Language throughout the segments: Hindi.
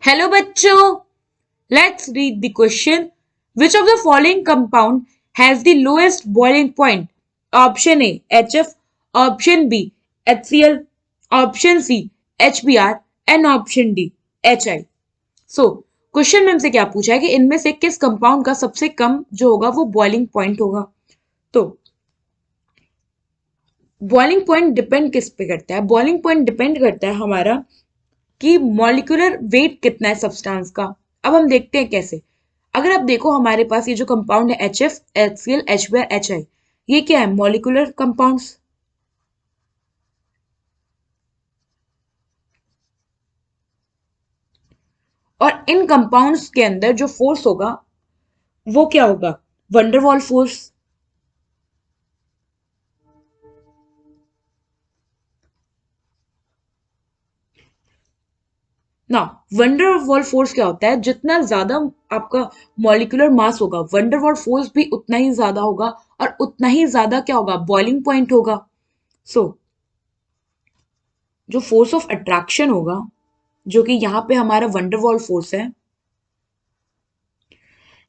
हेलो बच्चों, let's read the question. Which of the following compound has the lowest boiling point? Option A HF, option B HCl, option C HBr and option D HI. So question में हमसे क्या पूछा है कि इनमें से किस कंपाउंड का सबसे कम जो होगा वो बॉइलिंग पॉइंट होगा. तो बॉइलिंग पॉइंट डिपेंड किस पे करता है? बॉइलिंग पॉइंट डिपेंड करता है हमारा कि मॉलिक्यूलर वेट कितना है सब्सटेंस का. अब हम देखते हैं कैसे. अगर आप देखो हमारे पास ये जो कंपाउंड है HF, HCl, HBr, HI, ये क्या है? Molecular compounds. और इन कंपाउंड्स के अंदर जो फोर्स होगा वो क्या होगा? Van der Waals force. ना, वंडरवॉल फोर्स क्या होता है? जितना ज्यादा आपका मॉलिक्यूलर मास होगा, वंडरवॉल फोर्स भी उतना ही ज्यादा होगा और उतना ही ज्यादा क्या होगा? बॉइलिंग पॉइंट होगा. सो जो फोर्स ऑफ अट्रैक्शन होगा, जो कि यहां पे हमारा वंडरवॉल फोर्स है,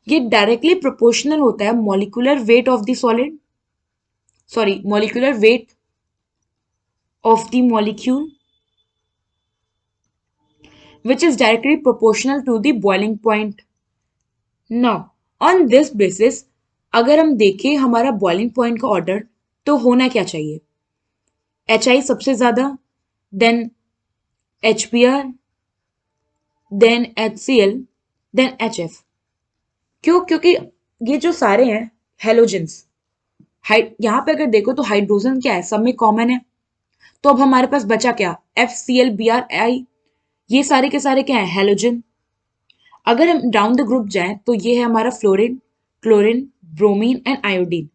ये डायरेक्टली प्रोपोर्शनल होता है molecular weight of the solid, sorry molecular weight of the molecule, which is directly proportional to the boiling point. Now, on this basis, अगर हम देखें हमारा बॉइलिंग पॉइंट का ऑर्डर, तो होना क्या चाहिए? HI सबसे ज्यादा, then HBr, then HCl, then HF. क्यों? क्योंकि ये जो सारे हैं हेलोजेंस, यहां पे अगर देखो तो हाइड्रोजन क्या है? सब में कॉमन है. तो अब हमारे पास बचा क्या? FCl, Br, I. ये सारे के सारे क्या है? हेलोजन. अगर हम डाउन द ग्रुप जाएं तो ये है हमारा fluorine, chlorine, bromine and iodine.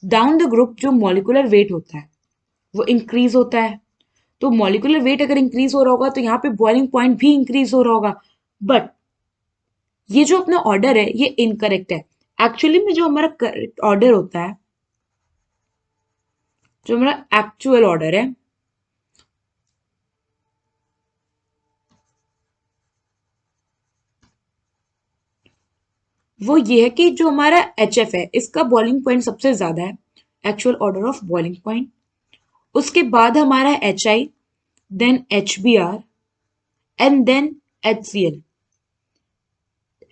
Down the group जो मॉलिक्यूलर वेट होता है वो इंक्रीज होता है. तो मॉलिक्यूलर वेट अगर इंक्रीज हो रहा होगा तो यहाँ पे बॉइलिंग पॉइंट भी इंक्रीज हो रहा होगा. बट ये जो अपना ऑर्डर है ये इनकरेक्ट है. एक्चुअली में जो हमारा करेक्ट ऑर्डर होता है, जो हमारा एक्चुअल ऑर्डर है, वो ये है कि जो हमारा HF है इसका बॉइलिंग पॉइंट सबसे ज्यादा है, actual order of boiling point. उसके बाद हमारा HI, then HBr and then HCl.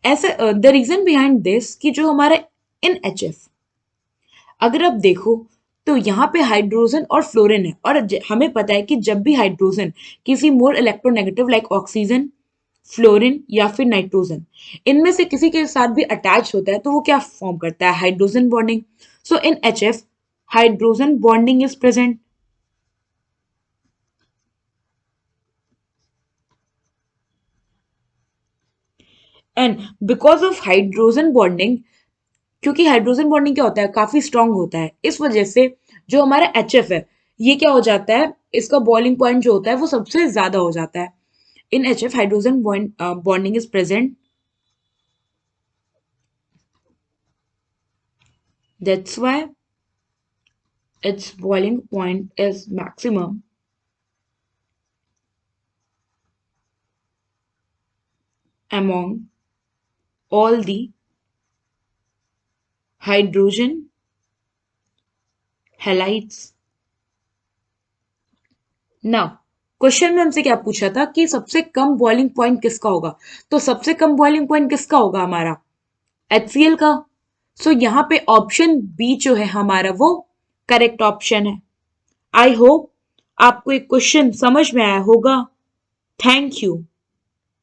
ऐसा द रीजन बिहाइंड दिस कि जो हमारा इन HF, अगर आप देखो तो यहाँ पे हाइड्रोजन और फ्लोरीन है. और हमें पता है कि जब भी हाइड्रोजन किसी more electronegative like oxygen, fluorine या फिर नाइट्रोजन, इनमें से किसी के साथ भी अटैच होता है तो वो क्या फॉर्म करता है? Hydrogen bonding. So in HF hydrogen bonding is present. And because of hydrogen bonding, क्योंकि हाइड्रोजन बॉन्डिंग क्या होता है? काफी स्ट्रांग होता है. इस वजह से जो हमारा HF है ये क्या हो जाता है? इसका बॉइलिंग पॉइंट जो होता है वो सबसे ज्यादा हो जाता है. इन HF hydrogen bonding is present. That's why its boiling point is maximum among all the hydrogen halides. Now, question में हमसे क्या पूछा था कि सबसे कम बॉइलिंग पॉइंट किसका होगा? तो सबसे कम बॉइलिंग पॉइंट किसका होगा? हमारा HCl का. सो यहाँ पे ऑप्शन बी जो है हमारा वो करेक्ट ऑप्शन है. आई होप आपको एक क्वेश्चन समझ में आया होगा. Thank you.